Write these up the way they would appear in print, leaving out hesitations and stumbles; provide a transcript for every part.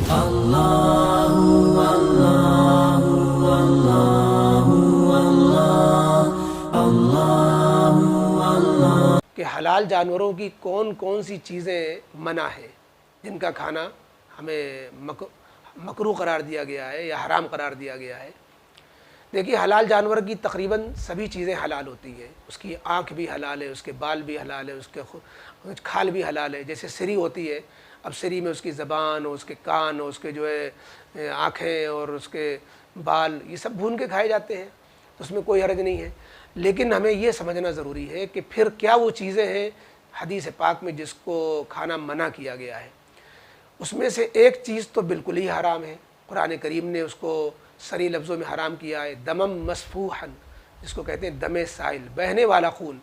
کہ حلال جانوروں کی کون کون سی چیزیں منع ہیں جن کا کھانا ہمیں مکروہ قرار دیا گیا ہے یا حرام قرار دیا گیا ہے۔ دیکھیے حلال جانور کی تقریباً سبھی چیزیں حلال ہوتی ہیں، اس کی آنکھ بھی حلال ہے، اس کے بال بھی حلال ہے، اس کے کھال بھی حلال ہے۔ جیسے سری ہوتی ہے، اب سری میں اس کی زبان اور اس کے کان اور اس کے جو ہے آنکھیں اور اس کے بال یہ سب بھون کے کھائے جاتے ہیں، اس میں کوئی حرج نہیں ہے۔ لیکن ہمیں یہ سمجھنا ضروری ہے کہ پھر کیا وہ چیزیں ہیں حدیث پاک میں جس کو کھانا منع کیا گیا ہے۔ اس میں سے ایک چیز تو بالکل ہی حرام ہے، قرآن کریم نے اس کو صریح لفظوں میں حرام کیا ہے، دمم مسفوحن، جس کو کہتے ہیں دم سائل، بہنے والا خون۔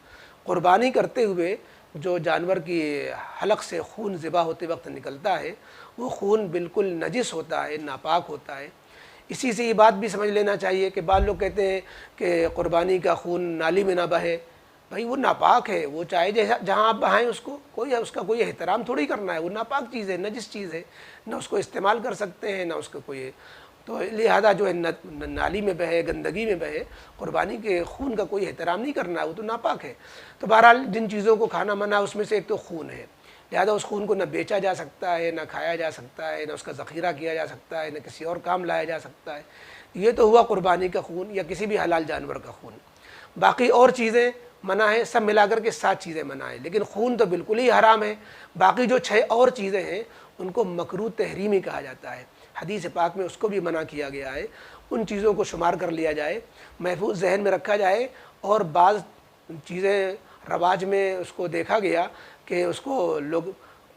قربانی کرتے ہوئے جو جانور کی حلق سے خون ذبح ہوتے وقت نکلتا ہے وہ خون بالکل نجس ہوتا ہے، ناپاک ہوتا ہے۔ اسی سے یہ بات بھی سمجھ لینا چاہیے کہ بعض لوگ کہتے ہیں کہ قربانی کا خون نالی میں نہ بہے، بھائی وہ ناپاک ہے، وہ چاہے جہاں آپ بہائیں اس کا کوئی احترام تھوڑی کرنا ہے، وہ ناپاک چیز ہے، نجس چیز ہے، نہ اس کو استعمال کر سکتے ہیں، نہ اس کا کوئی، تو لہذا جو ہے نالی میں بہے، گندگی میں بہے، قربانی کے خون کا کوئی احترام نہیں کرنا ہے، وہ تو ناپاک ہے۔ تو بہرحال جن چیزوں کو کھانا منع اس میں سے ایک تو خون ہے، لہذا اس خون کو نہ بیچا جا سکتا ہے، نہ کھایا جا سکتا ہے، نہ اس کا ذخیرہ کیا جا سکتا ہے، نہ کسی اور کام لایا جا سکتا ہے۔ یہ تو ہوا قربانی کا خون یا کسی بھی حلال جانور کا خون۔ باقی اور چیزیں منع ہیں، سب ملا کر کے 7 چیزیں منع ہیں، لیکن خون تو بالکل ہی حرام ہے۔ باقی جو 6 اور چیزیں ہیں ان کو مکروہ تحریمی کہا جاتا ہے، حدیث پاک میں اس کو بھی منع کیا گیا ہے۔ ان چیزوں کو شمار کر لیا جائے، محفوظ ذہن میں رکھا جائے، اور بعض چیزیں رواج میں اس کو دیکھا گیا کہ اس کو لوگ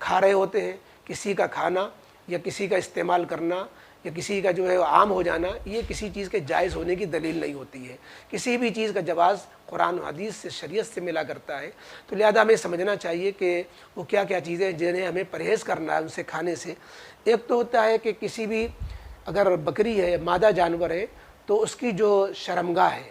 کھا رہے ہوتے ہیں، کسی کا کھانا یا کسی کا استعمال کرنا یا کسی کا جو ہے عام ہو جانا یہ کسی چیز کے جائز ہونے کی دلیل نہیں ہوتی ہے۔ کسی بھی چیز کا جواز قرآن و حدیث سے، شریعت سے ملا کرتا ہے، تو لہذا ہمیں سمجھنا چاہیے کہ وہ کیا کیا چیزیں جنہیں ہمیں پرہیز کرنا ہے ان سے کھانے سے۔ ایک تو ہوتا ہے کہ کسی بھی اگر بکری ہے، مادہ جانور ہے، تو اس کی جو شرمگاہ ہے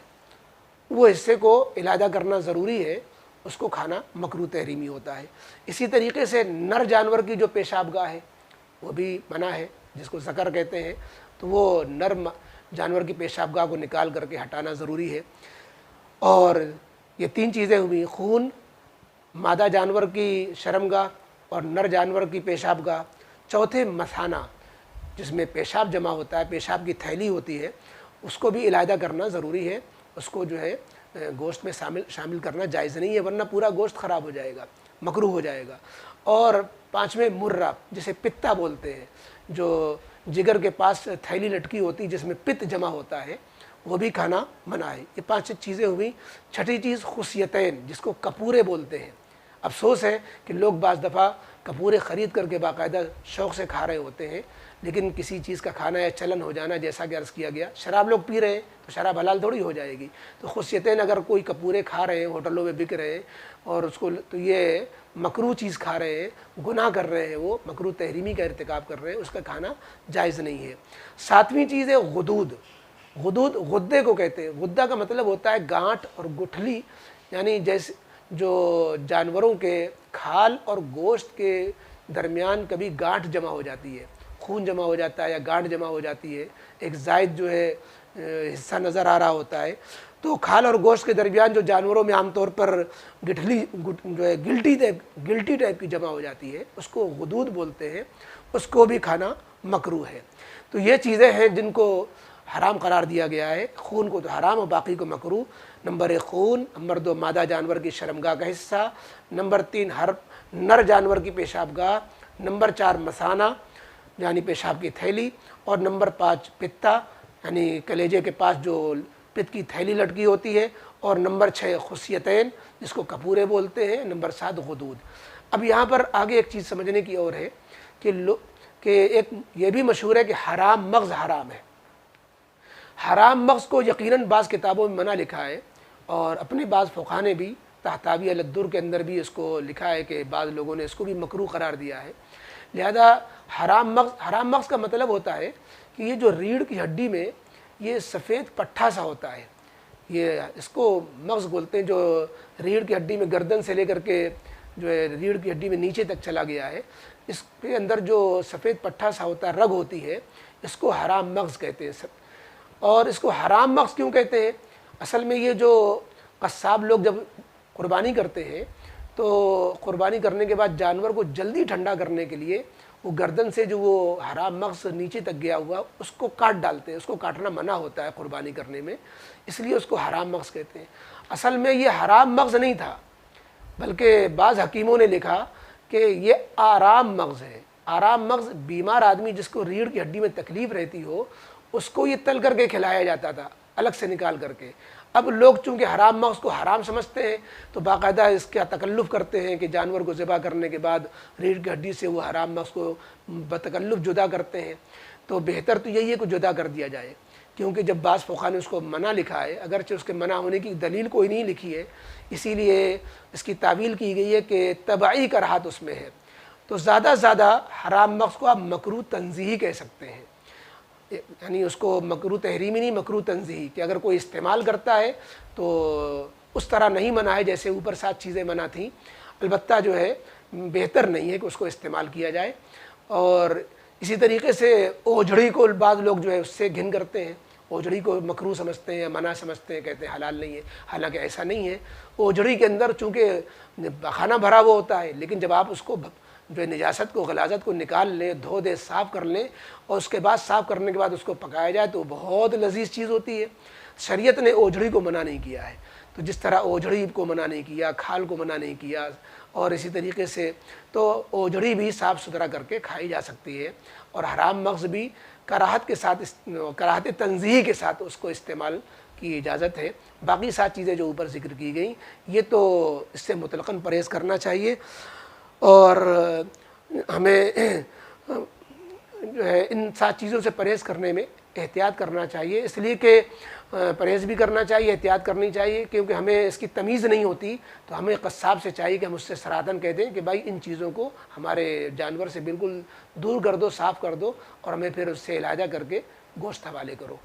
وہ حصے کو علیحدہ کرنا ضروری ہے، اس کو کھانا مکروہ تحریمی ہوتا ہے۔ اسی طریقے سے نر جانور کی جو پیشاب گاہ ہے وہ بھی منع ہے، جس کو ذکر کہتے ہیں، تو وہ نر جانور کی پیشاب گاہ کو نکال کر کے ہٹانا ضروری ہے۔ اور یہ 3 چیزیں ہوئی، خون، مادہ جانور کی شرمگاہ اور نر جانور کی پیشاب گاہ۔ چوتھے مثانہ، جس میں پیشاب جمع ہوتا ہے، پیشاب کی تھیلی ہوتی ہے، اس کو بھی علیحدہ کرنا ضروری ہے، اس کو جو ہے گوشت میں شامل کرنا جائز نہیں ہے، ورنہ پورا گوشت خراب ہو جائے گا، مکروہ ہو جائے گا۔ اور 5ویں مرہ، جسے پتا بولتے ہیں، جو جگر کے پاس تھیلی لٹکی ہوتی جس میں پت جمع ہوتا ہے، وہ بھی کھانا منع ہے۔ یہ 5 چیزیں ہوئیں۔ چھٹی چیز خصیتین، جس کو کپورے بولتے ہیں۔ افسوس ہے کہ لوگ بعض دفعہ کپورے خرید کر کے باقاعدہ شوق سے کھا رہے ہوتے ہیں، لیکن کسی چیز کا کھانا یا چلن ہو جانا، جیسا کہ عرض کیا گیا، شراب لوگ پی رہے ہیں تو شراب حلال تھوڑی ہو جائے گی۔ تو خصیتین اگر کوئی کپورے کھا رہے ہیں، ہوٹلوں میں بک رہے ہیں، اور اس کو تو یہ مکروہ چیز کھا رہے ہیں، گناہ کر رہے ہیں، وہ مکروہ تحریمی کا ارتکاب کر رہے ہیں، اس کا کھانا جائز نہیں ہے۔ 7ویں چیز ہے غدود۔ غدود غدے کو کہتے ہیں، غدہ کا مطلب ہوتا ہے گانٹھ اور گٹھلی، یعنی جیسے جو جانوروں کے کھال اور گوشت کے درمیان کبھی گانٹھ جمع ہو جاتی ہے، خون جمع ہو جاتا ہے یا گانٹھ جمع ہو جاتی ہے، ایک زائد جو ہے حصہ نظر آ رہا ہوتا ہے، تو کھال اور گوشت کے درمیان جو جانوروں میں عام طور پر گٹھلی جو ہے گلٹی ٹائپ کی جمع ہو جاتی ہے، اس کو غدود بولتے ہیں، اس کو بھی کھانا مکروہ ہے۔ تو یہ چیزیں ہیں جن کو حرام قرار دیا گیا ہے۔ خون کو تو حرام اور باقی کو مکروہ۔ نمبر 1 خون، نمبر 2 مادہ جانور کی شرمگاہ کا حصہ، نمبر 3 نر جانور کی پیشاب گاہ، نمبر 4 مثانہ یعنی پیشاب کی تھیلی، اور نمبر 5 پتا یعنی کلیجے کے پاس جو پت کی تھیلی لٹکی ہوتی ہے، اور نمبر 6 خصیتین جس کو کپورے بولتے ہیں، نمبر 7 غدود۔ اب یہاں پر آگے ایک چیز سمجھنے کی اور ہے کہ ایک یہ بھی مشہور ہے کہ حرام مغز حرام ہے۔ حرام مغز کو یقیناً بعض کتابوں میں منع لکھا ہے، اور اپنے بعض فقہا نے بھی تحتاوی الدر کے اندر بھی اس کو لکھا ہے کہ بعض لوگوں نے اس کو بھی مکروہ قرار دیا ہے۔ لہذا حرام مغز کا مطلب ہوتا ہے کہ یہ جو ریڑھ کی ہڈی میں یہ سفید پٹھا سا ہوتا ہے، یہ اس کو مغز بولتے ہیں، جو ریڑھ کی ہڈی میں گردن سے لے کر کے جو ہے ریڑھ کی ہڈی میں نیچے تک چلا گیا ہے، اس کے اندر جو سفید پٹھا سا ہوتا ہے، رگ ہوتی ہے، اس کو حرام مغز کہتے ہیں۔ اور اس کو حرام مغز کیوں کہتے ہیں؟ اصل میں یہ جو قصاب لوگ جب قربانی کرتے ہیں تو قربانی کرنے کے بعد جانور کو جلدی ٹھنڈا کرنے کے لیے وہ گردن سے جو وہ حرام مغز نیچے تک گیا ہوا اس کو کاٹ ڈالتے ہیں۔ اس کو کاٹنا منع ہوتا ہے قربانی کرنے میں، اس لیے اس کو حرام مغز کہتے ہیں۔ اصل میں یہ حرام مغز نہیں تھا، بلکہ بعض حکیموں نے لکھا کہ یہ آرام مغز ہے۔ آرام مغز بیمار آدمی جس کو ریڑھ کی ہڈی میں تکلیف رہتی ہو اس کو یہ تل کر کے کھلایا جاتا تھا، الگ سے نکال کر کے۔ اب لوگ چونکہ حرام مغز کو حرام سمجھتے ہیں تو باقاعدہ اس کا تکلف کرتے ہیں کہ جانور کو ذبح کرنے کے بعد ریڑھ کی ہڈی سے وہ حرام مغز کو بتکلف جدا کرتے ہیں۔ تو بہتر تو یہی ہے کہ جدا کر دیا جائے، کیونکہ جب بعض فقہا نے اس کو منع لکھا ہے، اگرچہ اس کے منع ہونے کی دلیل کوئی نہیں لکھی ہے، اسی لیے اس کی تعویل کی گئی ہے کہ تبعی کراہت اس میں ہے۔ تو زیادہ زیادہ حرام مغز کو آپ مکروہ تنزیہی کہہ سکتے ہیں، یعنی اس کو مکروہ تحریمی نہیں، مکروہ تنزیہی، کہ اگر کوئی استعمال کرتا ہے تو اس طرح نہیں منع ہے جیسے اوپر 7 چیزیں منع تھیں، البتہ جو ہے بہتر نہیں ہے کہ اس کو استعمال کیا جائے۔ اور اسی طریقے سے اوجھڑی کو بعض لوگ جو ہے اس سے گھن کرتے ہیں، اوجھڑی کو مکروہ سمجھتے ہیں، منع سمجھتے ہیں، کہتے ہیں حلال نہیں ہے، حالانکہ ایسا نہیں ہے۔ اوجھڑی کے اندر چونکہ کھانا بھرا ہوا ہوتا ہے، لیکن جب آپ اس کو جو نجاست کو، غلاظت کو نکال لیں، دھو دیں، صاف کر لیں، اور اس کے بعد صاف کرنے کے بعد اس کو پکایا جائے تو بہت لذیذ چیز ہوتی ہے۔ شریعت نے اوجھڑی کو منع نہیں کیا ہے، تو جس طرح اوجھڑی کو منع نہیں کیا، کھال کو منع نہیں کیا، اور اسی طریقے سے تو اوجھڑی بھی صاف ستھرا کر کے کھائی جا سکتی ہے، اور حرام مغز بھی کراہت کے ساتھ، کراہت تنزیہی کے ساتھ اس کو استعمال کی اجازت ہے۔ باقی 7 چیزیں جو اوپر ذکر کی گئیں یہ تو اس سے مطلقاً پرہیز کرنا چاہیے، اور ہمیں جو ہے ان 7 چیزوں سے پرہیز کرنے میں احتیاط کرنا چاہیے، اس لیے کہ پرہیز بھی کرنا چاہیے، احتیاط کرنی چاہیے، کیونکہ ہمیں اس کی تمیز نہیں ہوتی، تو ہمیں قصاب سے چاہیے کہ ہم اس سے صراحتاً کہہ دیں کہ بھائی ان چیزوں کو ہمارے جانور سے بالکل دور کر دو، صاف کر دو، اور ہمیں پھر اس سے علاجہ کر کے گوشت حوالے کرو۔